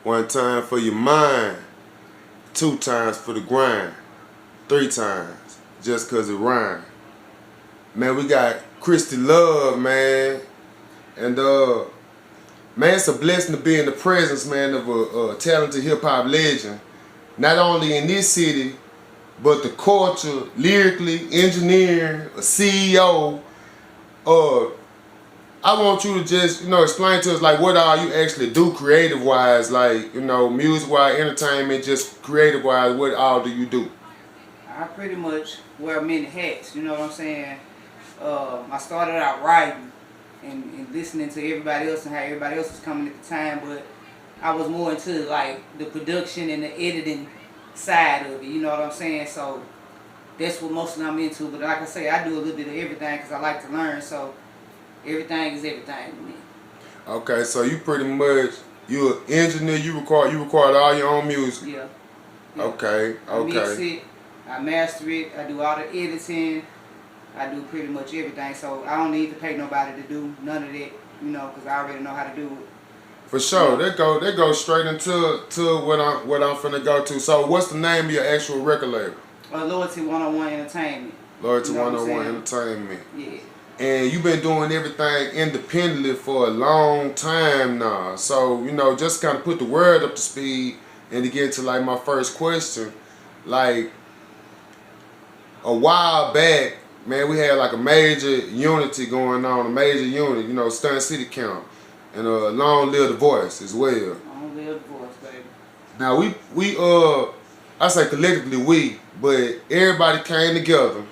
One time for your mind, 2 times for the grind, 3 times just cause it rhyme. Man, we got KrissTLuv, man. And man, it's a blessing to be in the presence, man, of a talented hip-hop legend. Not only in this city, but the culture, lyrically, engineering, a CEO. I want you to just, explain to us, like, what all you actually do creative-wise, like, music-wise, entertainment, just creative-wise, what all do you do? I pretty much wear many hats, you know what I'm saying? I started out writing and listening to everybody else and how everybody else was coming at the time, but I was more into, like, the production and the editing side of it, you know what I'm saying? So that's what mostly I'm into, but like I say, I do a little bit of everything because I like to learn, so everything is everything to me. Okay, so you pretty much, you an engineer, you record all your own music? Yeah. Okay. I mix it, I master it, I do all the editing, I do pretty much everything, so I don't need to pay nobody to do none of that, because I already know how to do it. For sure, that go straight into what I'm finna go to. So what's the name of your actual record label? Loyalty 101 Entertainment. Loyalty 101 Entertainment. Yeah. And you've been doing everything independently for a long time now. So, just kind of put the word up to speed and to get to like my first question. Like, a while back, man, we had like a major unity going on, a major unit, Stunt City Count. And long live DaVoice as well. Long live DaVoice, baby. Now we I say collectively but everybody came together.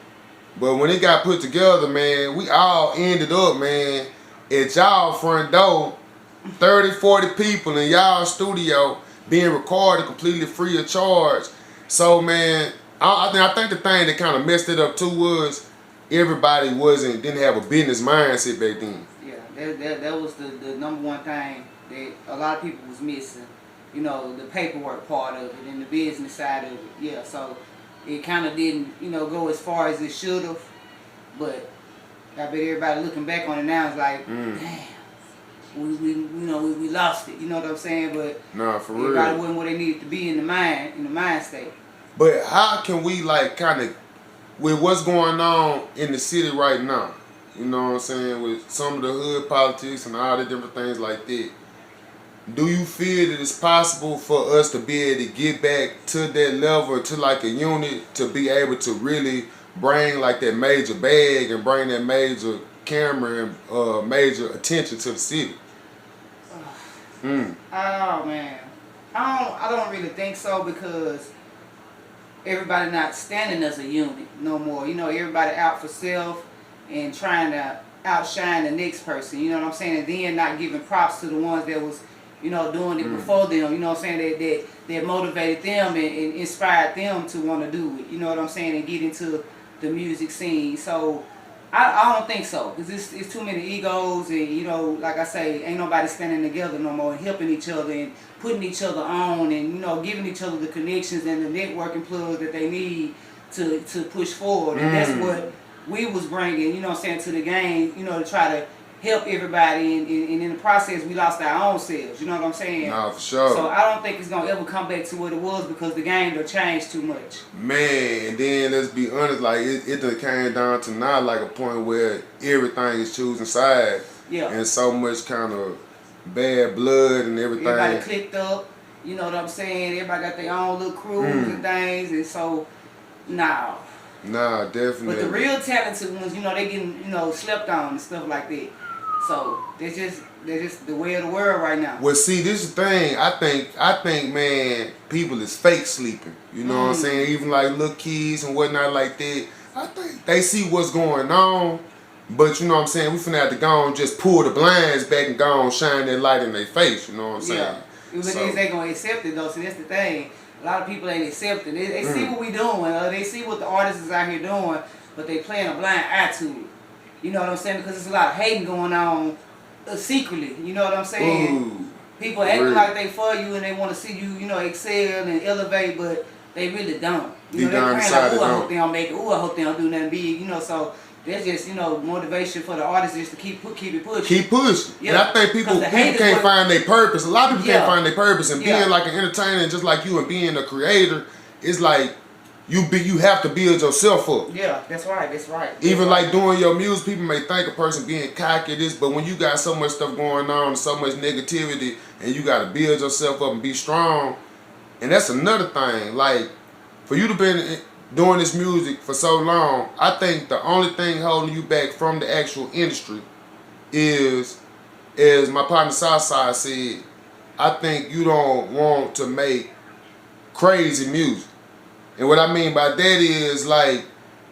But when it got put together, man, we all ended up, man, at y'all front door, 30, 40 people in y'all studio being recorded completely free of charge. So, man, I think the thing that kind of messed it up too was everybody didn't have a business mindset back then. That was the number one thing that a lot of people was missing. The paperwork part of it and the business side of it. Yeah, so it kind of didn't, go as far as it should have. But I bet everybody looking back on it now is like, damn, we lost it. You know what I'm saying? But nah, for real, everybody wasn't where they needed to be in the mind state. But how can we with what's going on in the city right now? You know what I'm saying? With some of the hood politics and all the different things like that. Do you feel that it's possible for us to be able to get back to that level, to like a unit, to be able to really bring like that major bag and bring that major camera and major attention to the city? Oh man, I don't really think so, because everybody not standing as a unit no more. Everybody out for self and trying to outshine the next person, you know what I'm saying? And then not giving props to the ones that was, doing it before them, you know what I'm saying? That motivated them and inspired them to want to do it, you know what I'm saying? And get into the music scene. So I don't think so, because it's too many egos, and like I say, ain't nobody standing together no more and helping each other and putting each other on and giving each other the connections and the networking plugs that they need to push forward. And that's what we was bringing, to the game, to try to help everybody, and in the process we lost our own selves, you know what I'm saying? Nah, for sure. So I don't think it's gonna ever come back to what it was, because the game done changed too much. Man, and then let's be honest, like it done came down to now like a point where everything is choosing sides. Yeah. And so much kind of bad blood and everything. Everybody clicked up, you know what I'm saying? Everybody got their own little crews and things, and so nah. Nah, definitely. But the real talented ones, they getting, slept on and stuff like that. So they're just the way of the world right now. Well, see, this is the thing. I think, man, people is fake sleeping. You know what I'm saying? Even like little kids and whatnot like that. I think they see what's going on, but you know what I'm saying? We finna have to go and just pull the blinds back and go and shine that light in their face. You know what I'm saying? Yeah. But so, they gonna accept it though. So that's the thing. A lot of people ain't accepting. They see what we doing. They see what the artists is out here doing, but they playing a blind eye to it. You know what I'm saying? Because there's a lot of hating going on secretly. You know what I'm saying? Ooh, people acting like they for you and they want to see you, excel and elevate, but they really don't. They're praying like, ooh, I hope they don't make it. Ooh, I hope they don't do nothing big. So That's just, you know, motivation for the artists is to keep it pushing. Keep pushing. Yeah. And I think people can't find their purpose. A lot of people can't find their purpose. And being like an entertainer, just like you, and being a creator, it's like you have to build yourself up. Yeah, that's right. That's right. Even like doing your music, people may think a person being cocky this, but when you got so much stuff going on, so much negativity, and you got to build yourself up and be strong. And that's another thing. Like, for you to be doing this music for so long, I think the only thing holding you back from the actual industry is, as my partner Southside said, I think you don't want to make crazy music. And what I mean by that is, like,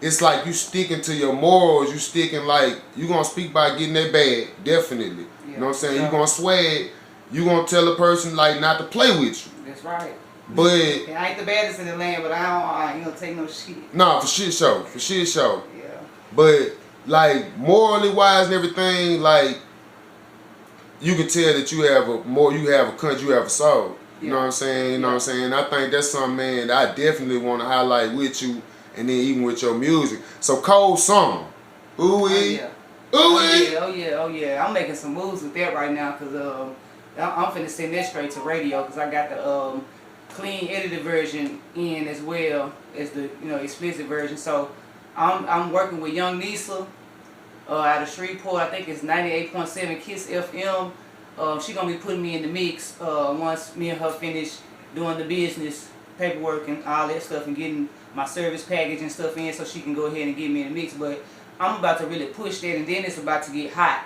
it's like you sticking to your morals, you sticking, like, you gonna speak by getting that bag, definitely. You know what I'm saying? Yeah. You gonna swag, you gonna tell a person, like, not to play with you. That's right. But I ain't the baddest in the land, but I ain't gonna take no shit. Nah, for shit show. Yeah. But like morally wise and everything, like you can tell that you have a country, you have a soul. You know what I'm saying? You know what I'm saying? I think that's something, man, that I definitely want to highlight with you, and then even with your music. So Cold Summer. Ooh-wee. Oh yeah. I'm making some moves with that right now, cause I'm finna send that straight to radio, cause I got the clean edited version in as well as the explicit version. So I'm working with Young Nisa out of Shreveport. I think it's 98.7 Kiss FM. She gonna be putting me in the mix once me and her finish doing the business paperwork and all that stuff and getting my service package and stuff in, so she can go ahead and get me in the mix. But I'm about to really push that, and then it's about to get hot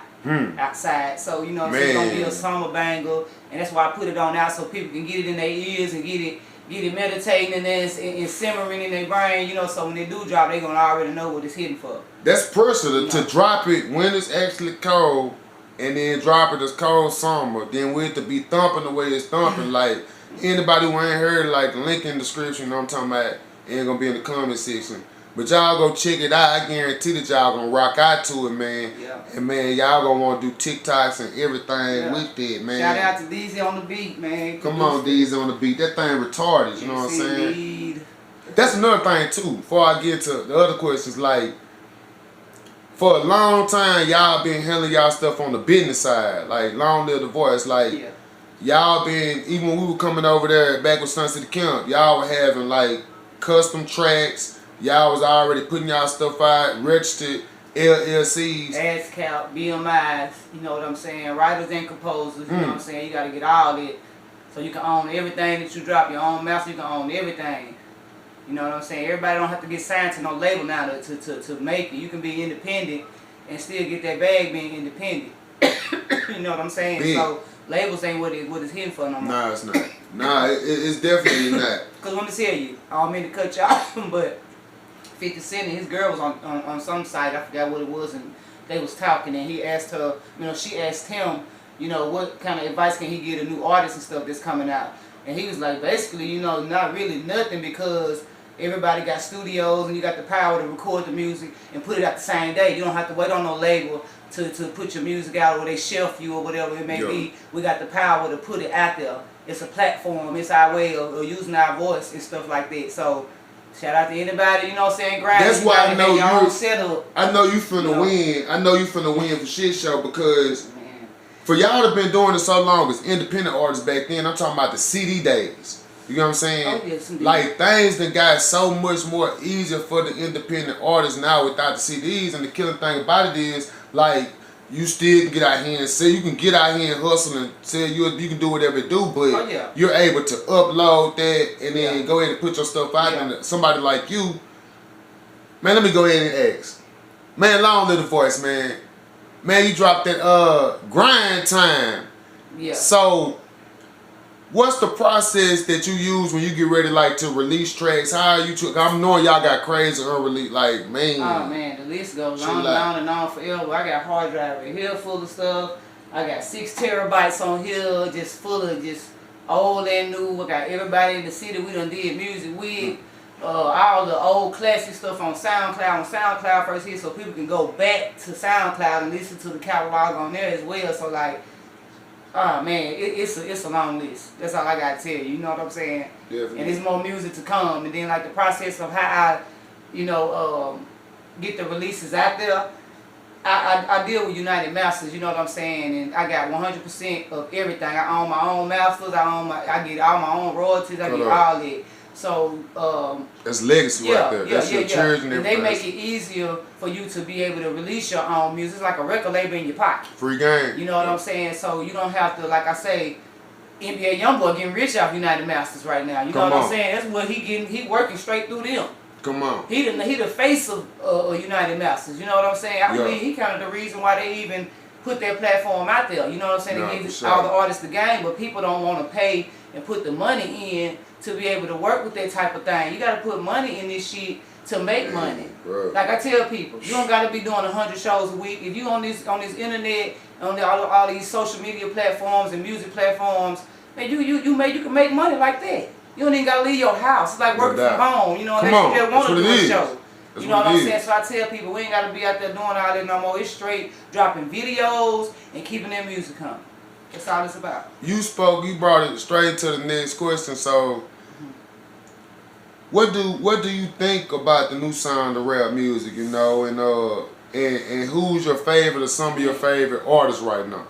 outside. So it's gonna be a summer banger, and that's why I put it on out so people can get it in their ears and get it meditating and simmering in their brain. So when they do drop, they gonna already know what it's hitting for. That's pressure to drop it when it's actually cold, and then drop it as Cold Summer. Then with it to be thumping the way it's thumping. Like anybody who ain't heard, like the link in the description, I'm talking about, ain't gonna be in the comment section. But y'all go check it out. I guarantee that y'all gonna rock out to it, man. Yeah. And man, y'all gonna want to do TikToks and everything with it, man. Shout out to DZ on the beat, man. Come on, DZ on the beat. That thing retarded, you know what I'm saying? That's another thing too. Before I get to the other questions, like for a long time, y'all been handling y'all stuff on the business side, like Long Live DaVoice, like y'all been, even when we were coming over there back with Sun City Camp, y'all were having like custom tracks. Y'all was already putting y'all stuff out, registered LLCs. ASCAP, BMIs, you know what I'm saying? Writers and composers, you know what I'm saying? You got to get all that so you can own everything that you drop, your own master, you can own everything. You know what I'm saying? Everybody don't have to get signed to no label now to make it. You can be independent and still get that bag being independent. You know what I'm saying? Big. So labels ain't what it's hitting for no more. Nah, it's not. Nah, it's definitely not. Because let me tell you, I don't mean to cut you off, but 50 Cent and his girl was on some site, I forgot what it was, and they was talking, and he asked her, she asked him, what kind of advice can he give a new artist and stuff that's coming out. And he was like, basically, not really nothing, because everybody got studios and you got the power to record the music and put it out the same day. You don't have to wait on no label to put your music out, or they shelf you or whatever it may be. We got the power to put it out there. It's a platform. It's our way of using our voice and stuff like that. So shout out to anybody, grind. That's why I know I know you finna win. I know you finna win for shit show, because for y'all that been doing it so long as independent artists back then, I'm talking about the CD days. You know what I'm saying? Oh, yes, indeed. Like things that got so much more easier for the independent artists now without the CDs, and the killing thing about it is, like, you still can get out here and say, you can get out here and hustle and say you can do whatever you do, but you're able to upload that and then go ahead and put your stuff out. And somebody like you, man, let me go ahead and ask. Man, Long Live DaVoice, man. Man, you dropped that grind time. Yeah. So what's the process that you use when you get ready, like, to release tracks? How are you? I'm knowing y'all got crazy unreleased, like, man. Oh man, the list goes on and on forever. I got hard drive right here full of stuff. I got 6 terabytes on here, just full of just old and new. I got everybody in the city we done did music with. All the old classic stuff on SoundCloud first here, so people can go back to SoundCloud and listen to the catalog on there as well. So like, oh man, it's a long list. That's all I gotta tell you. You know what I'm saying? Definitely. And there's more music to come. And then like the process of how I, get the releases out there, I deal with United Masters, you know what I'm saying, and I got 100% of everything. I own my own masters, I get all my own royalties, I get all that. So that's legacy right there. That's your church and everything. And they make it easier for you to be able to release your own music. It's like a record label in your pocket. Free game. You know what I'm saying? So you don't have to, like I say, Nba Youngboy getting rich off United Masters right now. You know what I'm saying? That's what he working straight through them. Come on. He the face of United Masters. You know what I'm saying? I believe he kind of the reason why they even put their platform out there. You know what I'm saying? They give all the artists the game, but people don't want to pay and put the money in to be able to work with that type of thing. You got to put money in this shit to make money. Right. Like I tell people, you don't got to be doing 100 shows a week. If you on this internet, on all these social media platforms and music platforms, man, you can make money like that. You don't even got to leave your house. It's like working from home. You know, unless you just want to do a show. You know what I'm saying? So I tell people, we ain't got to be out there doing all that no more. It's straight dropping videos and keeping their music coming. That's all it's about. You brought it straight to the next question. So, what do you think about the new sound of rap music? You know, and who's your favorite or some of your favorite artists right now?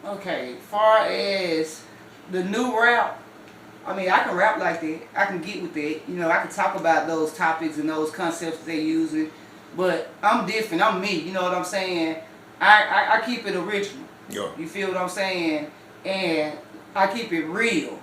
Okay, far as the new rap, I mean, I can rap like that. I can get with that. You know, I can talk about those topics and those concepts that they're using. But I'm different. I'm me. You know what I'm saying? I keep it original. Yeah. You feel what I'm saying? And I keep it real.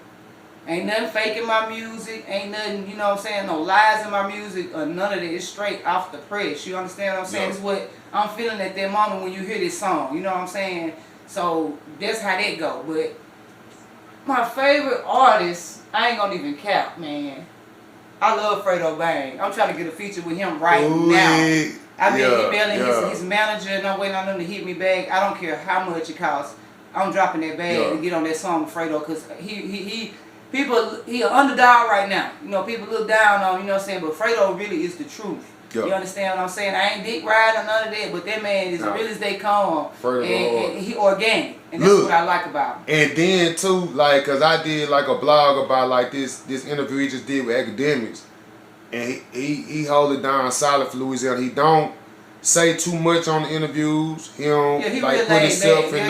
Ain't nothing fake in my music. Ain't nothing, you know what I'm saying, no lies in my music or none of that. It's straight off the press. You understand what I'm saying? Yeah. It's what I'm feeling at that moment when you hear this song. You know what I'm saying? So that's how that go. But my favorite artist, I ain't gonna even cap, man. I love Fredo Bang. I'm trying to get a feature with him right now. I've been emailing his manager and I'm waiting on them to hit me back. I don't care how much it costs. I'm dropping that bag to get on that song with Fredo because he an underdog right now. You know, people look down on, you know what I'm saying, but Fredo really is the truth. You understand what I'm saying? I ain't dick riding or none of that, but that man is real as they come. And he organic. And that's what I like about him. And then too, like, cause I did like a blog about like this interview he just did with academics. And he hold it down solid for Louisiana. He don't say too much on the interviews. He don't like put himself in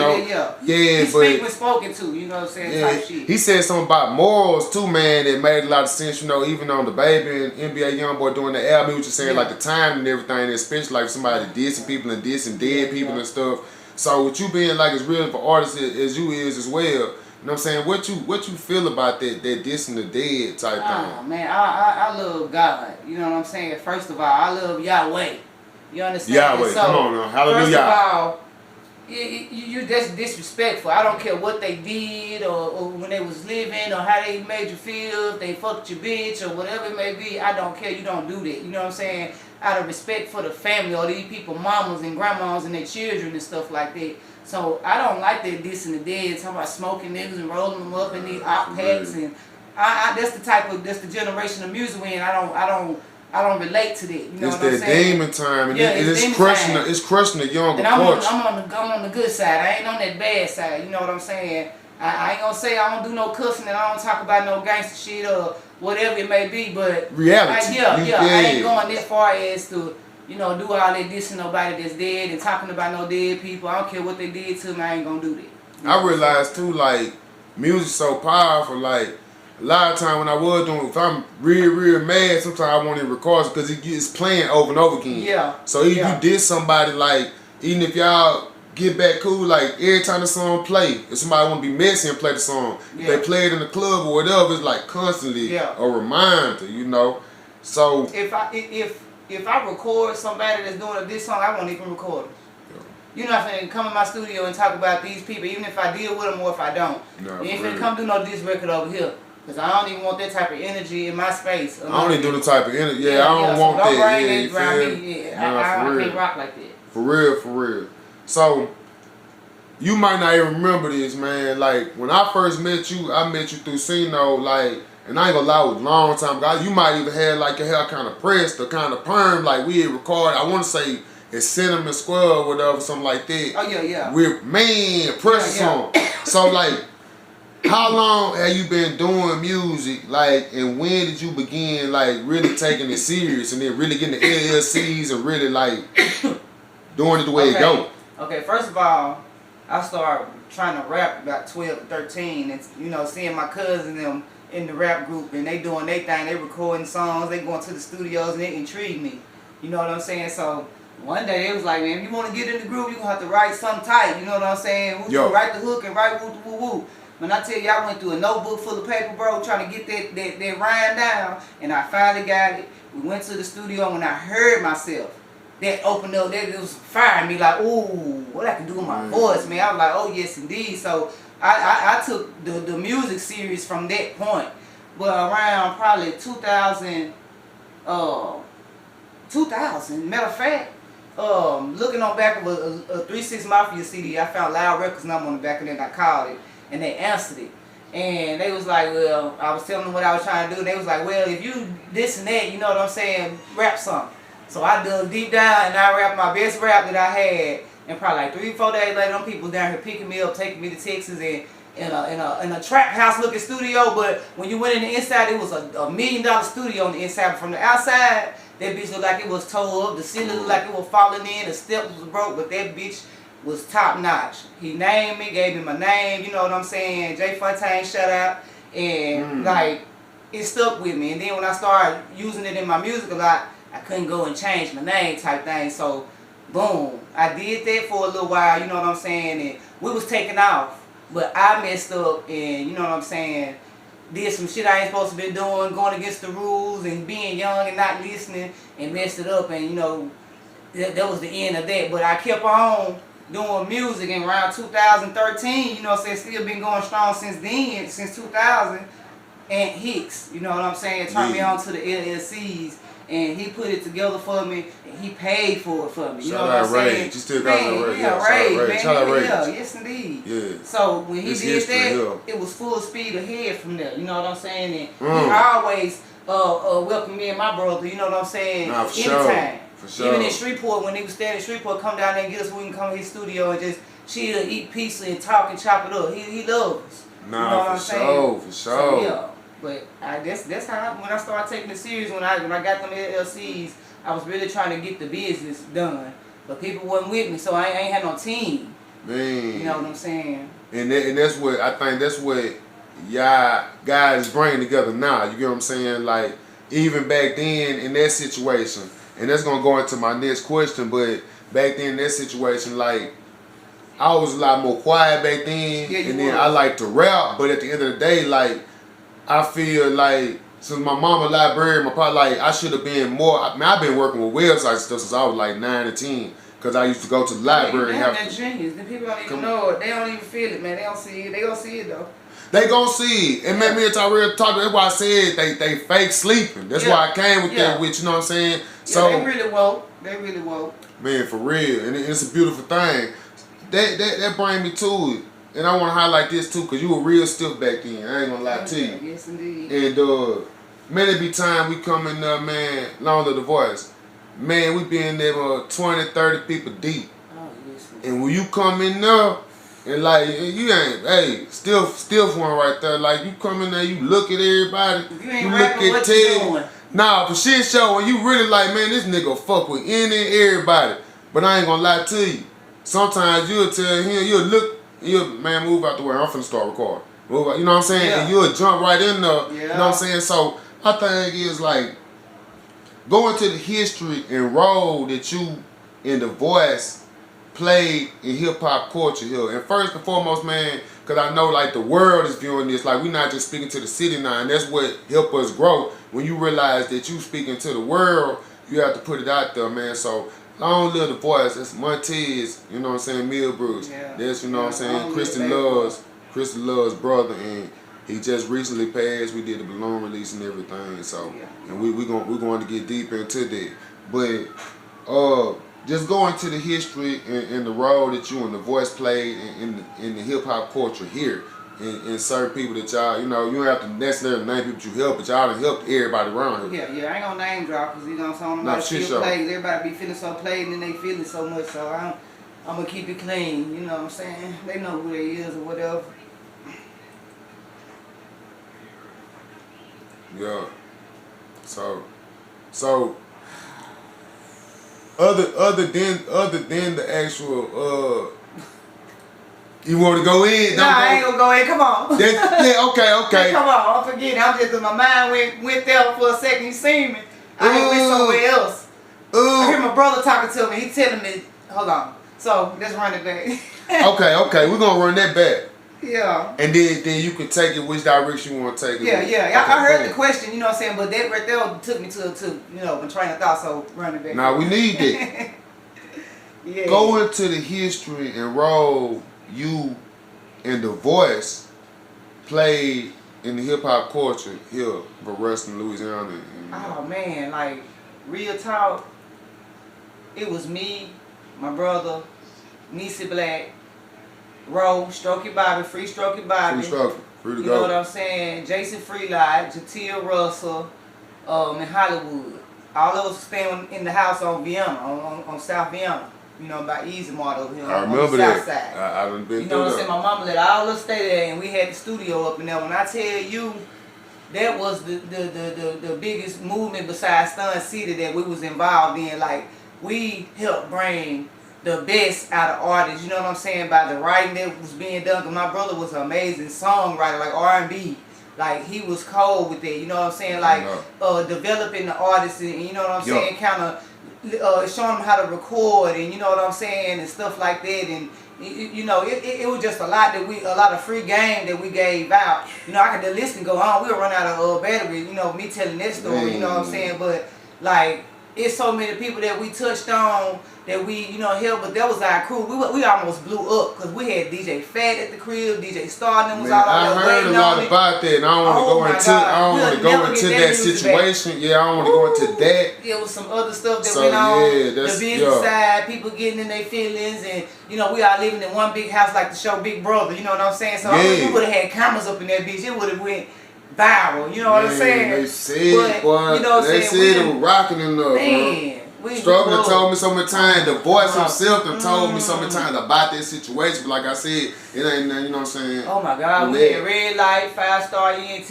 he speak when spoken to, you know what I'm saying, type shit. He said something about morals too, man, that made a lot of sense, you know, even on the Baby and Nba Youngboy doing the album, he was just saying like the time and everything, especially like somebody dissing people and dissing dead people and stuff. So with you being like as real for artists as you is as well, you know what I'm saying? What you feel about that dissing the dead type thing? Oh man, I love God. You know what I'm saying? First of all, I love Yahweh. You understand? Yahweh, so, come on now. Hallelujah. First of all, you that's disrespectful. I don't care what they did or when they was living or how they made you feel, if they fucked your bitch or whatever it may be. I don't care. You don't do that. You know what I'm saying? Out of respect for the family or these people, mamas and grandmas and their children and stuff like that. So I don't like that dissing the dead, talking about smoking niggas and rolling them up in these op packs and that's the generation of music we in. I don't relate to that. You know what I'm saying? It's that demon time, and it's crushing the younger culture. I'm on the good side. I ain't on that bad side. You know what I'm saying? I ain't gonna say I don't do no cussing and I don't talk about no gangster shit or whatever it may be, but reality. I ain't going that far as to, you know, do all that dissing nobody that's dead and talking about no dead people. I don't care what they did to me. I ain't gonna do that. You know I realized too, like, music's so powerful. Like, a lot of time when I was doing, if I'm real mad, sometimes I won't even record it because it gets playing over and over again. Yeah. So if you did somebody, like, even if y'all get back cool, like, every time the song play, if somebody want to be messy and play the song, if they play it in the club or whatever, it's like constantly a reminder, you know. So if I record somebody that's doing this song, I won't even record it. You're not finna come in my studio and talk about these people, even if I deal with them or if I don't. No, you ain't finna come do no diss record over here. Because I don't even want that type of energy in my space. I don't even do the type of energy. I don't want that. I can't rock like that. For real. So, you might not even remember this, man. Like, when I first met you, I met you through Sino, like, and I ain't gonna lie, it was a long time ago. You might even have, like, your hair kind of pressed or kind of permed, like we had recorded. I want to say it's Cinnamon Square or whatever, something like that. Oh, yeah. With, man, pressure song. So, like, how long have you been doing music? Like, and when did you begin like really taking it serious and then really getting the LLCs and really like doing it the way it go? Okay, first of all, I started trying to rap about 12, 13, and you know, seeing my cousin them in the rap group and they doing their thing, they recording songs, they going to the studios, and it intrigued me. You know what I'm saying? So one day they was like, man, if you want to get in the group, you gonna have to write something tight. You know what I'm saying? Write the hook and write woo woo woo. When I tell you, I went through a notebook full of paper, bro, trying to get that rhyme down, and I finally got it. We went to the studio, and when I heard myself, that opened up, that it was firing me like, ooh, what I can do with my voice, man. I was like, oh yes indeed. So I took the music serious from that point. But around probably 2000, matter of fact, looking on back of a 3-6 Mafia CD, I found Loud Records number on the back of it, and I called it, and they answered it. And they was like, well, I was telling them what I was trying to do, and they was like, well, if you this and that, you know what I'm saying, rap something. So I dug deep down and I rapped my best rap that I had, and probably like 3-4 days later, them people down here picking me up, taking me to Texas, and in a trap house looking studio. But when you went in the inside, it was a $1 million studio on the inside. But from the outside, that bitch looked like it was tore up. The ceiling looked like it was falling in. The steps was broke, but that bitch was top notch. He named me, gave me my name. You know what I'm saying? Jay Fontaine, shout out, and like it stuck with me. And then when I started using it in my music a lot, I couldn't go and change my name type thing. So, boom, I did that for a little while, you know what I'm saying, and we was taking off. But I messed up and, you know what I'm saying, did some shit I ain't supposed to be doing, going against the rules and being young and not listening, and messed it up. And, you know, that was the end of that. But I kept on doing music, and around 2013, you know what I'm saying, still been going strong since then, since 2000. And Hicks, you know what I'm saying, turned me on to the LLCs. And he put it together for me, and he paid for it for me. You know what I'm saying? You still got that Ray. Yeah, Ray, man. Shout out Ray. Yeah, yes indeed. Yeah. So when he did that, it was full speed ahead from there. You know what I'm saying? And he always welcomed me and my brother. You know what I'm saying? Nah, for anytime. For sure. Even in Shreveport, when he was staying in Shreveport, come down there and get us. We can come to his studio and just chill, eat pizza, and talk and chop it up. He loves us. Nah, you know what I'm saying? For sure. So, yeah. But that's how when I started taking it serious, when I got them LLCs, I was really trying to get the business done. But people wasn't with me, so I ain't had no team. Man. You know what I'm saying? And that's what I think that's what y'all guys bring together now. You get what I'm saying? Like even back then in that situation, and that's gonna go into my next question. But back then in that situation, like I was a lot more quiet back then, and then I like to rap. But at the end of the day, like I feel like since my mama a librarian, my pop, like I should have been more. I mean, I've been working with website stuff since I was like 9 or 10, because I used to go to the library and have that genius. The people don't even know it. They don't even feel it, man. They don't see it. They gonna see it though. They gonna see it. It made me and Tyrell talk. That's why I said they fake sleeping. That's why I came with that. With you know what I'm saying. So they really woke. They really woke. Man, for real, and it's a beautiful thing. That bring me to it. And I want to highlight this too, because you were real stiff back then. I ain't gonna lie to you. Yes, indeed. And man, it be time we come in there, man, along with DaVoice. Man, we be in there 20, 30 people deep. Oh, yes. And when you come in there, and like, you ain't, hey, stiff one right there. Like, you come in there, you look at everybody. You ain't rapping, what you doing? Nah, for shit show, when you really like, man, this nigga fuck with any and everybody. But I ain't gonna lie to you. Sometimes you'll tell him, you'll look, man, move out the way. I'm finna start recording. Move out, you know what I'm saying? Yeah. And you'll jump right in there. Yeah. You know what I'm saying? So my thing is like going to the history and role that you in DaVoice played in hip hop culture here. And first and foremost, man, because I know like the world is viewing this, like we're not just speaking to the city now, and that's what helped us grow. When you realize that you speaking to the world, you have to put it out there, man. So long live DaVoice. That's Montez, you know what I'm saying, Millbrooks. Yeah. That's, you know what I'm saying, KrissTLuvjonez brother, and he just recently passed. We did the balloon release and everything. So and we're going to get deep into that. But just going to the history and the role that you and DaVoice played in the hip hop culture here. And certain people that y'all, you know, you don't have to necessarily name people you help, but y'all done helped everybody around here. Yeah, I ain't gonna name drop, because, you know what I'm saying, feel played. Everybody be feeling so played and then they feeling so much, so I'm gonna keep it clean, you know what I'm saying? They know who they is or whatever. Yeah. So other than the actual you want to go in? Nah, I ain't gonna go in. Come on. Yeah, okay. Come on, I'm forgetting. I'm just my mind went there for a second. You seen me? I went somewhere else. I hear my brother talking to me. He telling me, hold on. So let's run it back. Okay. We're gonna run that back. Yeah. And then you can take it which direction you want to take it. Yeah. Okay, I heard the question, you know what I'm saying, but that right there took me to my train of thought. So run it back. Now we need that. Yeah. Go into the history and role you and DaVoice played in the hip hop culture here for Ruston, Louisiana. Oh man, like real talk. It was me, my brother, Nisi Black, Roe, Strokey Bobby, Free Strokey Bobby. Free to go. You know what I'm saying? Jason Freelight, Jatia Russell, and Hollywood. All those staying in the house on Vienna, on South Vienna. You know, by Easy Mart over here I on remember the south that. side. I done been you know what I'm through saying? My mama let all us stay there, and we had the studio up in there. When I tell you, that was the biggest movement besides Sun City that we was involved in. Like, we helped bring the best out of artists, you know what I'm saying, by the writing that was being done. Cause my brother was an amazing songwriter, like R&B. Like, he was cold with it, you know what I'm saying? Like, developing the artists, and you know what I'm saying, kind of showing them how to record, and you know what I'm saying, and stuff like that. And you know, it was just a lot of free game that we gave out. You know, I could the list and go on. We'll run out of battery. You know, me telling that story. You know what I'm saying? But like, it's so many people that we touched on that we helped. But that was our crew. We almost blew up because we had DJ Fat at the crib, DJ Star, and them was all out there waiting on it. I heard a lot about that, and I don't want to go into that situation. Yeah, I don't want to go into that. There was some other stuff that went on. Yeah, the business side, people getting in their feelings, and we all living in one big house like the show Big Brother. You know what I'm saying? So we would have had cameras up in that bitch. It would have went viral. You know what I'm saying? They said, they said it was rocking enough. Man. Struggle told me so many times, DaVoice himself told me so many times about that situation, but like I said, it ain't nothing, you know what I'm saying? Oh my God, we had Red Light, 5-Star ENT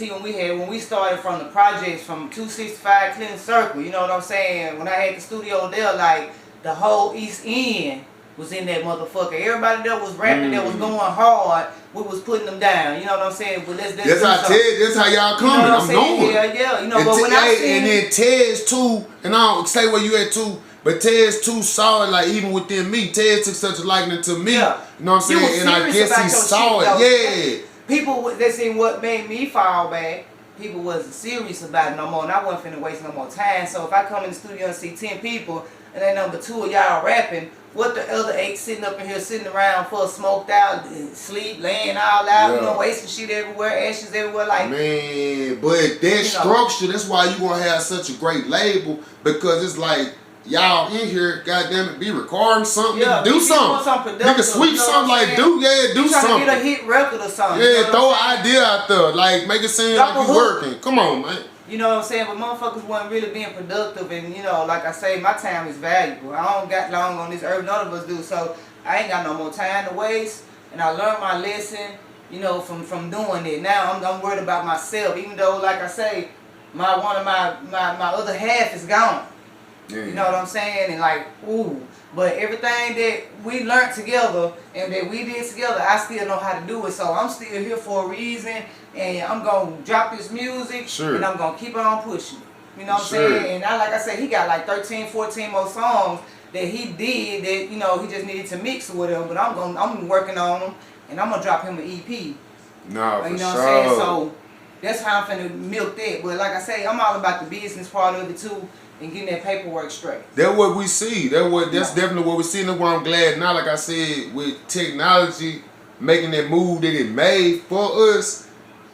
when we started from the projects from 265 Clinton Circle, you know what I'm saying? When I had the studio there, like the whole East End was in that motherfucker. Everybody that was rapping, that was going hard, we was putting them down. You know what I'm saying? But let's that's how y'all coming. You know I'm going. Yeah. You know, but when I see, and then Tez too, and I don't say where you at too, but Tez too solid. Like even within me, Tez took such a liking to me. Yeah. You know what I'm saying? And I guess he saw it. Yeah. People that seen what made me fall back. People wasn't serious about it no more, and I wasn't finna waste no more time. So if I come in the studio and see 10 people, and then number 2 of y'all rapping, what the other 8 sitting up in here sitting around for smoked out, sleep, laying all out, wasting shit everywhere, ashes everywhere, like man. But that structure, that's why you gonna have such a great label, because it's like y'all in here, goddamn it, be recording something, do something. Nigga sweep something, like do something. Get a hit record or something. Yeah, throw an idea out there, like make it seem like you working. Come on, man. You know what I'm saying? But motherfuckers wasn't really being productive, and like I say, my time is valuable. I don't got long on this earth, none of us do, so I ain't got no more time to waste. And I learned my lesson, from doing it. Now I'm worried about myself, even though, like I say, one of my other half is gone. Yeah. You know what I'm saying? And like, ooh. But everything that we learned together and that we did together, I still know how to do it. So I'm still here for a reason, and I'm going to drop this music, and I'm going to keep on pushing. You know what I'm saying? And like I said, he got like 13, 14 more songs that he did that, he just needed to mix or whatever. But I'm working on them, and I'm going to drop him an EP. Nah, for you know sure. What I'm saying? So that's how I'm finna milk that. But like I say, I'm all about the business part of it too. And getting that paperwork straight. That's what we see. That's definitely what we see. That's why I'm glad now, like I said, with technology making that move that it made for us,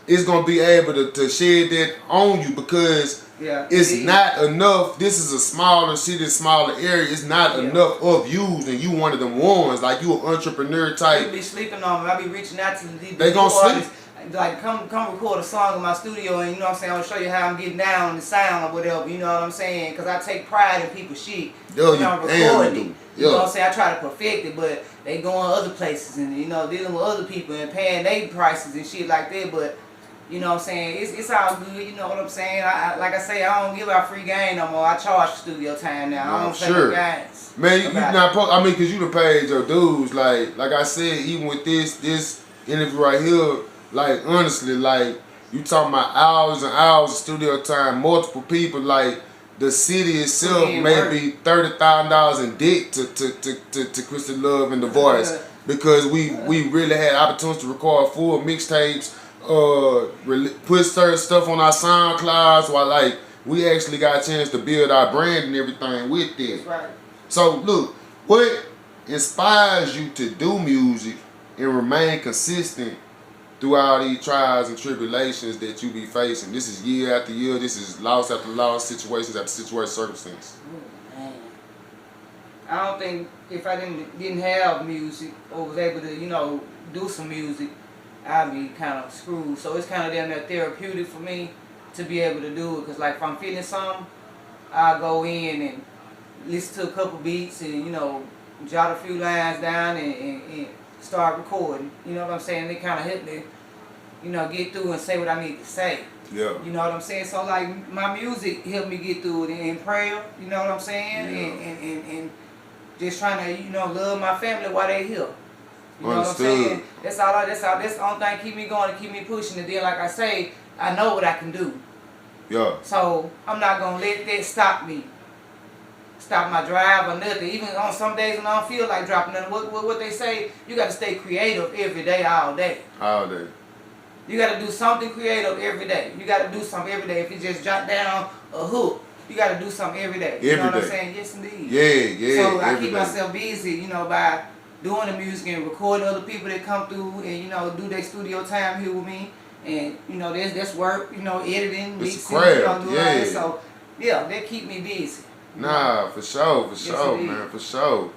it's gonna be able to shed that on you, because it's not enough. This is a smaller city, smaller area. It's not enough of yous, and you one of them ones. Like you an entrepreneur type. They be sleeping on me. I be reaching out to these they gonna artists. sleep. Like come record a song in my studio, and you know what I'm saying, I'll show you how I'm getting down on the sound or whatever, you know what I'm saying, because I take pride in people's shit. I'm recording it. You know what I'm saying, I try to perfect it, but they going other places and dealing with other people and paying their prices and shit like that. But You know what I'm saying? It's all good, you know what I'm saying? Like I say, I don't give out free game no more. I charge studio time now. I don't play no games. Man, you not I mean, cause you done paid your dues. Like I said, even with this interview right here, like honestly, like you talking about hours and hours of studio time, multiple people, like the city itself may be $30,000 in debt to KrissTLuv and DaVoice because we really had opportunities to record full mixtapes, put certain stuff on our SoundClouds while like we actually got a chance to build our brand and everything with this. Right. So look, what inspires you to do music and remain consistent through all these trials and tribulations that you be facing? This is year after year. This is loss after loss, situations after situation, circumstance. Man. I don't think if I didn't have music or was able to, you know, do some music, I'd be kind of screwed. So it's kind of damn near therapeutic for me to be able to do it. Because like if I'm feeling something, I'll go in and listen to a couple beats and, you know, jot a few lines down and start recording. You know what I'm saying? They kind of help me, you know, get through and say what I need to say. Yeah. You know what I'm saying? So like my music helped me get through it in prayer. You know what I'm saying? Yeah. And just trying to, you know, love my family while they here. You know Understood. what I'm saying? That's the only thing keep me going and keep me pushing. And then like I say, I know what I can do. Yeah. So I'm not gonna let that stop me. Stop my drive or nothing. Even on some days when I don't feel like dropping nothing. What they say, you gotta stay creative every day, all day. All day. You gotta do something creative every day. You gotta do something every day. If you just jot down a hook, you gotta do something every day. You know what I'm saying? Yes, indeed. Yeah. So I keep myself busy, you know, by doing the music and recording other people that come through and, you know, do their studio time here with me. And, you know, that's work, you know, editing, mixing, you know, doing all that. So, yeah, that keep me busy. Nah, for sure, man, for sure.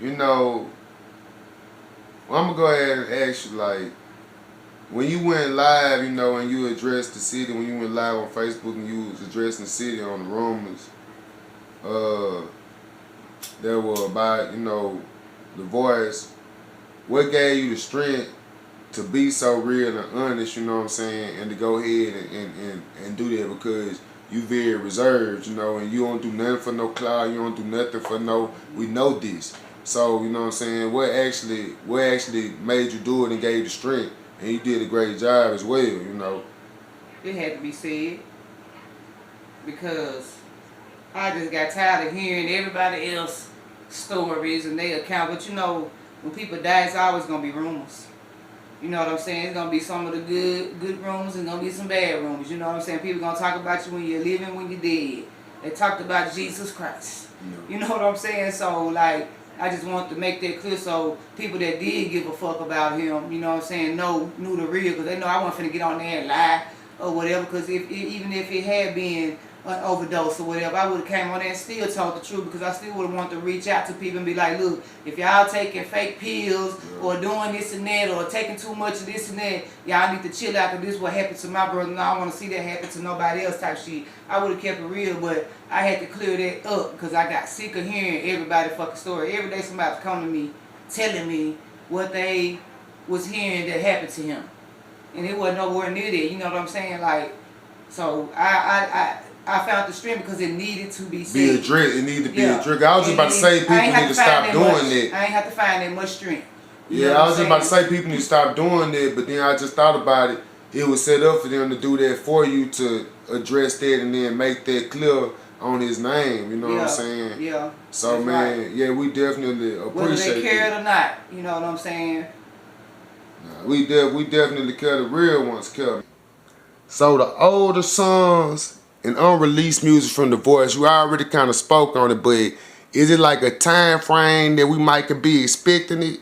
You know, well, I'm going to go ahead and ask you, like, when you went live, you know, and you addressed the city, when you went live on Facebook and you was addressing the city on the rumors, that were about, you know, DaVoice, what gave you the strength to be so real and honest, you know what I'm saying, and to go ahead and do that? Because you very reserved, you know, and you don't do nothing for no cloud, you don't do nothing for no, we know this. So, you know what I'm saying, what actually made you do it and gave you the strength? And you did a great job as well, you know. It had to be said because I just got tired of hearing everybody else's stories and their account. But you know, when people die, it's always gonna be rumors. You know what I'm saying? It's gonna be some of the good rumors and gonna be some bad rumors. You know what I'm saying? People gonna talk about you when you're living, when you're dead. They talked about Jesus Christ. Yeah. You know what I'm saying? So like, I just want to make that clear so people that did give a fuck about him, you know what I'm saying, knew the real, because they know I wasn't finna get on there and lie or whatever, because even if it had been an overdose or whatever, I would have came on there and still told the truth, because I still would have wanted to reach out to people and be like, look, if y'all taking fake pills or doing this and that or taking too much of this and that, y'all need to chill out, because this is what happened to my brother and I don't want to see that happen to nobody else type shit. I would have kept it real, but I had to clear that up because I got sick of hearing everybody's fucking story. Every day somebody was coming to me telling me what they was hearing that happened to him. And it wasn't nowhere near that, you know what I'm saying? Like, so I found the strength because it needed to be said. It needed to be addressed. I was just about to say people need to stop doing that. I ain't have to find that much strength. Yeah, I was just about to say people need to stop doing that, but then I just thought about it. It was set up for them to do that for you to address that and then make that clear on his name, you know what I'm saying? Yeah. So man, yeah, we definitely appreciate whether they care it or not, you know what I'm saying? Nah, we definitely care, the real ones care. So the older songs and unreleased music from DaVoice, you already kind of spoke on it, but is it like a time frame that we might could be expecting it?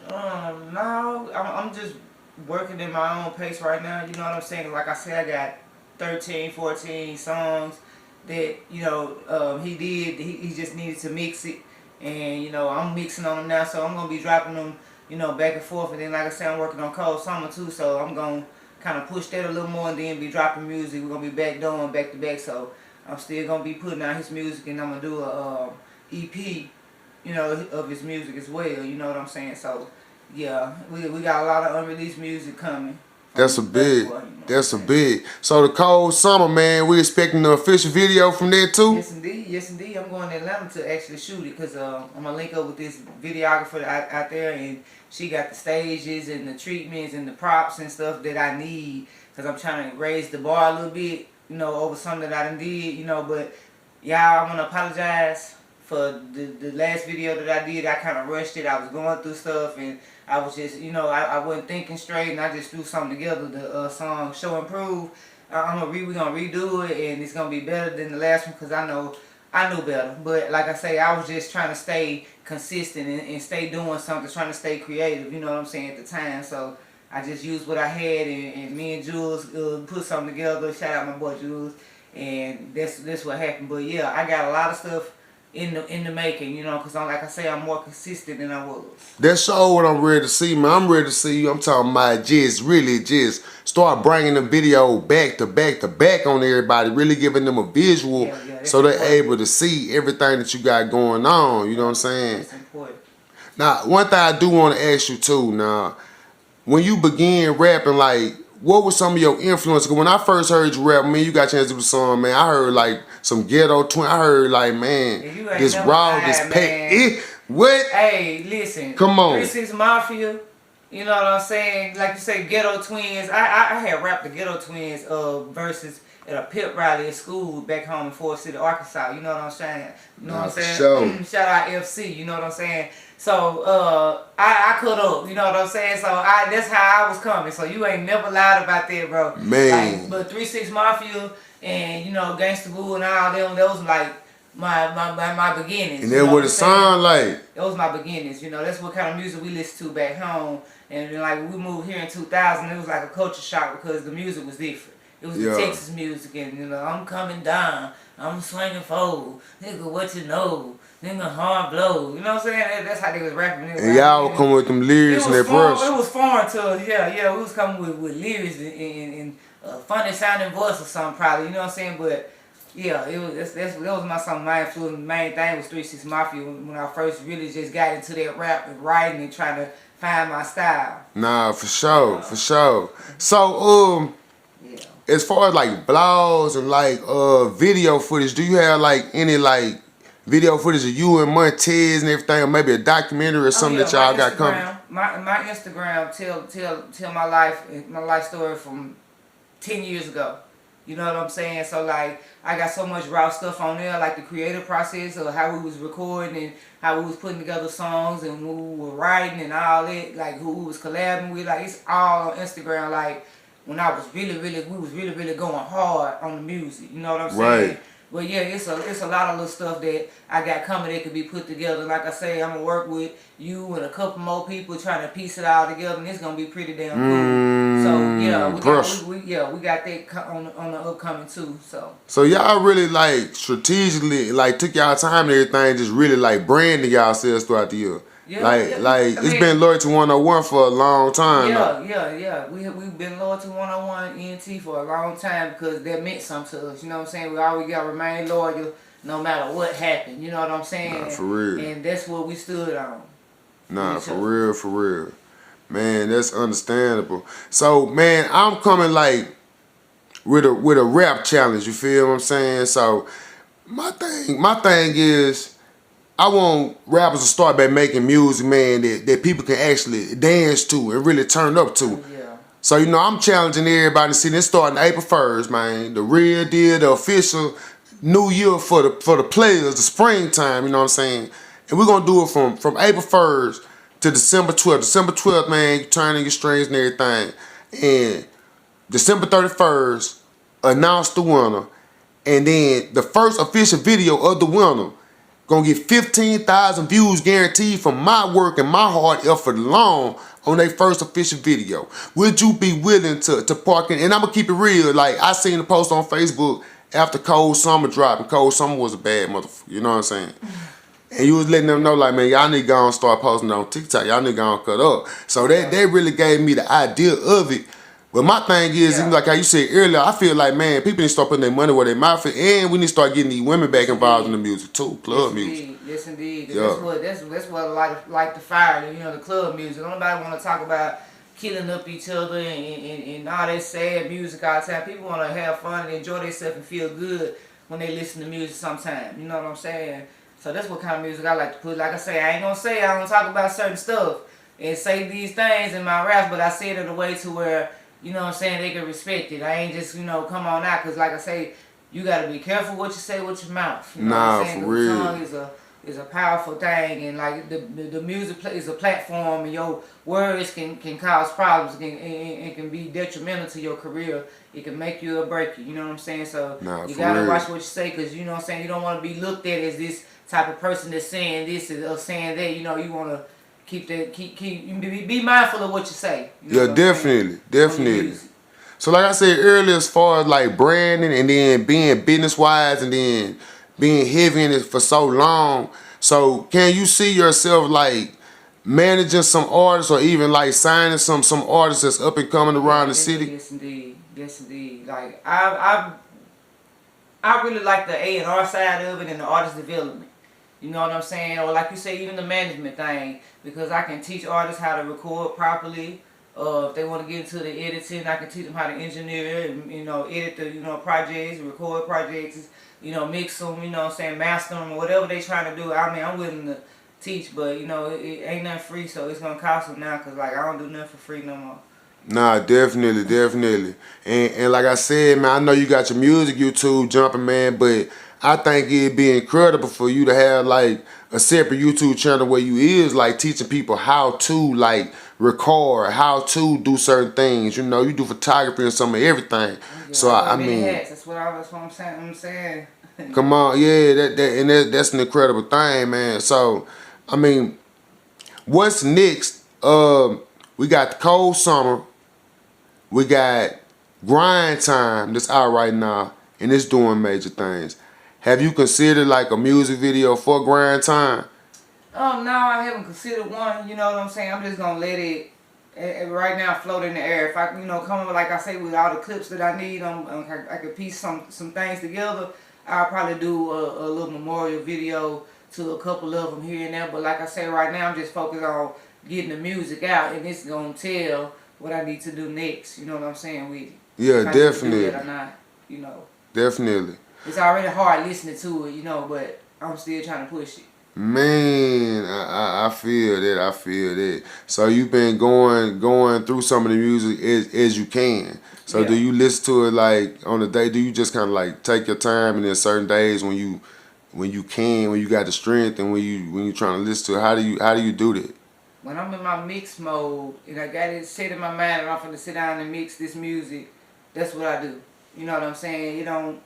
No, I'm just working in my own pace right now, you know what I'm saying? Like I said, I got 13, 14 songs that, you know, he just needed to mix it, and, you know, I'm mixing on them now, so I'm going to be dropping them, you know, back and forth, and then, like I said, I'm working on Cold Summer, too, so I'm going to kind of push that a little more and then be dropping music. We're going to be doing back to back, so I'm still going to be putting out his music, and I'm going to do a EP, you know, of his music as well, you know what I'm saying? So, yeah, we got a lot of unreleased music coming That's a big. That's a big. So the cold summer, man, we expecting the official video from there too? Yes, indeed. Yes, indeed. I'm going to Atlanta to actually shoot it because I'm going to link up with this videographer out there, and she got the stages and the treatments and the props and stuff that I need because I'm trying to raise the bar a little bit, over something that I done did, but y'all, I want to apologize for the last video that I did. I kind of rushed it. I was going through stuff, and I was just, I wasn't thinking straight, and I just threw something together. The song "Show and Prove." We're gonna redo it, and it's gonna be better than the last one because I knew better. But like I say, I was just trying to stay consistent and stay doing something, trying to stay creative. You know what I'm saying, at the time. So I just used what I had, and me and Jules put something together. Shout out my boy Jules, and that's what happened. But yeah, I got a lot of stuff in the making, because like I say, I'm more consistent than I was. That's all what I'm ready to see, man. I'm ready to see you. I'm talking about just start bringing the video back to back on everybody, really giving them a visual so they're able to see everything that you got going on. You know what I'm saying? That's important. Now, one thing I do want to ask you too, now, when you began rapping, like, what was some of your influences? When I first heard you rap, man, you got a chance to do the song, man. I heard like some ghetto twin. I heard like, man, this raw, this pack. What? Hey, listen. Come on. 3-6 Mafia. You know what I'm saying? Like you say, Ghetto Twins. I had rapped the Ghetto Twins verses at a pep rally at school back home in Forest City, Arkansas. You know what I'm saying? You know what I'm saying? Sure. Shout out FC. You know what I'm saying? So I cut up. You know what I'm saying? So that's how I was coming. So you ain't never lied about that, bro. Man. But 3-6 Mafia and Gangsta Boo and all them, that was like my beginnings. And then what it sound like? That was my beginnings. That's what kind of music we listened to back home. And then, like, when we moved here in 2000, it was like a culture shock because the music was different. It was the Texas music, and I'm coming down, I'm swinging forward, nigga, what you know, nigga, hard blow. You know what I'm saying? That's how they was rapping. And y'all come with them lyrics and their verse. It was foreign to us, yeah. We was coming with lyrics and funny sounding voice or something, probably. You know what I'm saying? But yeah, that was my influence. The main thing was 3-6 Mafia when I first really just got into that rap and writing and trying to find my style. Nah, for sure. So, as far as like blogs and like video footage, do you have like any like video footage of you and Montez and everything, or maybe a documentary or something that y'all got coming? My Instagram tell my life story from 10 years ago. You know what I'm saying? So like I got so much raw stuff on there, like the creative process of how we was recording and how we was putting together songs and who we were writing and all that, like who we was collabing with. Like it's all on Instagram. Like when I was we was really going hard on the music. You know what I'm saying? Right. But yeah, it's a lot of little stuff that I got coming that could be put together. Like I say, I'm gonna work with you and a couple more people trying to piece it all together, and it's gonna be pretty damn cool. So yeah, we got that on the upcoming too. So y'all really like strategically like took y'all time and everything, just really like branding yourselves throughout the year. Yeah, it's been Loyalty 101 for a long time. Yeah. We've been Loyalty 101 ENT for a long time because that meant something to us. You know what I'm saying? We always got to remain loyal no matter what happened. You know what I'm saying? Nah, for real. And that's what we stood on. Nah, for real. Man, that's understandable. So, man, I'm coming like with a rap challenge. You feel what I'm saying? So, my thing is, I want rappers to start by making music, man, that people can actually dance to and really turn up to. Yeah. So, I'm challenging everybody to see this starting April 1st, man. The real deal, the official new year for the players, the springtime, you know what I'm saying? And we're going to do it from April 1st to December 12th. December 12th, man, you turning your strings and everything. And December 31st, announce the winner. And then the first official video of the winner gonna get 15,000 views guaranteed from my work and my hard effort alone on their first official video. Would you be willing to park in? And I'm gonna keep it real. Like I seen the post on Facebook after Cold Summer dropped, and Cold Summer was a bad motherfucker. You know what I'm saying? And you was letting them know, like, man, y'all need to go and start posting on TikTok. Y'all need to go and cut up. So they really gave me the idea of it. But my thing is, like how you said earlier, I feel like, man, people need to start putting their money where their mouth is, and we need to start getting these women back involved in the music too, club music. Yes, indeed. Yeah. That's what like the fire, the club music. Don't nobody want to talk about killing up each other and all that sad music all the time. People want to have fun and enjoy themselves and feel good when they listen to music sometimes. You know what I'm saying? So that's what kind of music I like to put. Like I say, I ain't gonna say I don't talk about certain stuff and say these things in my raps, but I say it in a way to where, you know what I'm saying, they can respect it. I ain't just, you know, come on out, because like I say, you got to be careful what you say with your mouth. You know what I'm saying? For real. The tongue is a powerful thing, and like the music is a platform, and your words can cause problems, and can be detrimental to your career. It can make you or break you. You know what I'm saying? So you gotta watch what you say, because you know what I'm saying, you don't want to be looked at as this type of person that's saying this or saying that. You know, you want to keep be mindful of what you say. You know yeah, definitely. So like I said earlier, as far as like branding and then being business wise and then being heavy in it for so long, so can you see yourself like managing some artists or even like signing some artists that's up and coming around the city? Yes indeed. Like I really like the A&R side of it and the artist development. You know what I'm saying? Or like you say, even the management thing, because I can teach artists how to record properly. If they want to get into the editing, I can teach them how to engineer and, you know, edit the, you know, projects, record projects, you know, mix them, you know what I'm saying, master them, whatever they trying to do. I mean, I'm willing to teach, but, you know, it ain't nothing free, so it's going to cost them now, because, like, I don't do nothing for free no more. Nah, definitely. And like I said, man, I know you got your music YouTube jumping, man, but I think it'd be incredible for you to have like a separate YouTube channel where you is like teaching people how to like record, how to do certain things. You know, you do photography and some of everything. Yeah, so I mean, that's what I'm saying. Come on, yeah, that's an incredible thing, man. So, I mean, what's next? We got the cold summer. We got grind time that's out right now, and it's doing major things. Have you considered like a music video for grind time? No, I haven't considered one. You know what I'm saying? I'm just gonna let it right now float in the air. If I, you know, come up like I say with all the clips that I need, I could piece some things together. I'll probably do a little memorial video to a couple of them here and there. But like I say, right now I'm just focused on getting the music out, and it's gonna tell what I need to do next. You know what I'm saying? Yeah, definitely. Or not, you know. Definitely. It's already hard listening to it, you know, but I'm still trying to push it. Man, I feel that. So you've been going through some of the music as you can. So yeah. Do you listen to it like on the day? Do you just kind of like take your time, and then certain days when you got the strength, and when you trying to listen to it, how do you do that? When I'm in my mix mode and I got it set in my mind and I'm finna sit down and mix this music, that's what I do. You know what I'm saying? It don't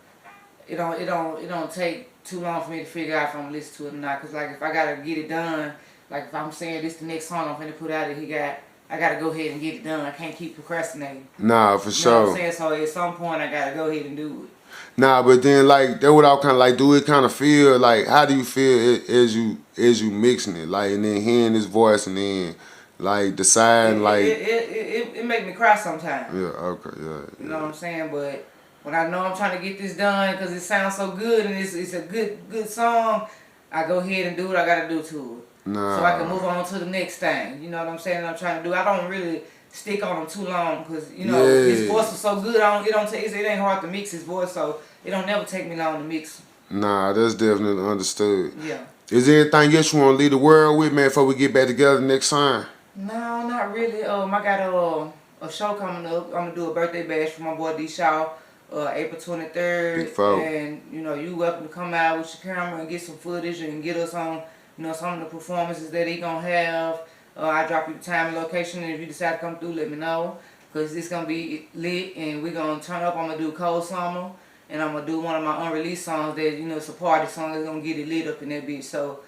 take too long for me to figure out if I'm gonna listen to it or not. Cause like if I gotta get it done, like if I'm saying this the next song I'm finna put out, I gotta go ahead and get it done. I can't keep procrastinating. Nah, for sure. You know what I'm saying? So at some point I gotta go ahead and do it. Nah, but then like that would all kind of like do it kind of feel like, how do you feel as you mixing it, like, and then hearing his voice and then like deciding like it make me cry sometimes. Yeah, okay, yeah. You know what I'm saying? But when I know I'm trying to get this done because it sounds so good and it's a good song, I go ahead and do what I gotta do to it. Nah. So I can move on to the next thing. You know what I'm saying? I'm trying to do. I don't really stick on him too long because, you know, his voice is so good. It ain't hard to mix his voice, so it don't never take me long to mix. Nah, that's definitely understood. Yeah. Is there anything else you want to leave the world with, man, before we get back together next time? No, not really. I got a show coming up. I'm gonna do a birthday bash for my boy D Shaw, April 23rd. Big foe. And you know, you welcome to come out with your camera and get some footage and get us on, you know, some of the performances that he gonna have. I drop you the time and location, and if you decide to come through, let me know, cause it's gonna be lit and we're gonna turn up. I'm gonna do Cold Summer, and I'm gonna do one of my unreleased songs that, you know, it's a party song that's gonna get it lit up in that bitch. So,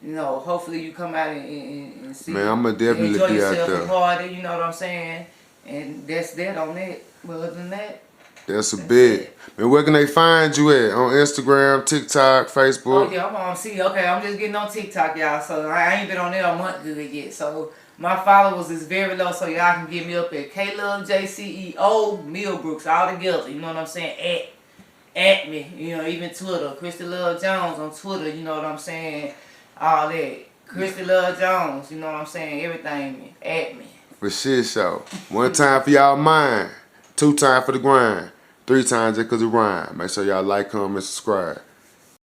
you know, hopefully you come out and see. Man, I'm gonna definitely enjoy be yourself out there. And party, you know what I'm saying? And that's that on that. But other than that, that's a bit. Man, where can they find you at? On Instagram, TikTok, Facebook? Oh yeah, I'm on. See, okay, I'm just getting on TikTok, y'all. So I ain't been on there a month good yet. So my followers is very low. So y'all can get me up at KrissTLuvjonez, Millbrooks, all together. You know what I'm saying? At me. You know, even Twitter, KrissTLuvjonez on Twitter. You know what I'm saying? All that. KrissTLuvjonez. You know what I'm saying? Everything at me. For shit show. 1 time for y'all mind. 2 times for the grind. 3 times just cause it rhyme. Make sure y'all like, comment, subscribe.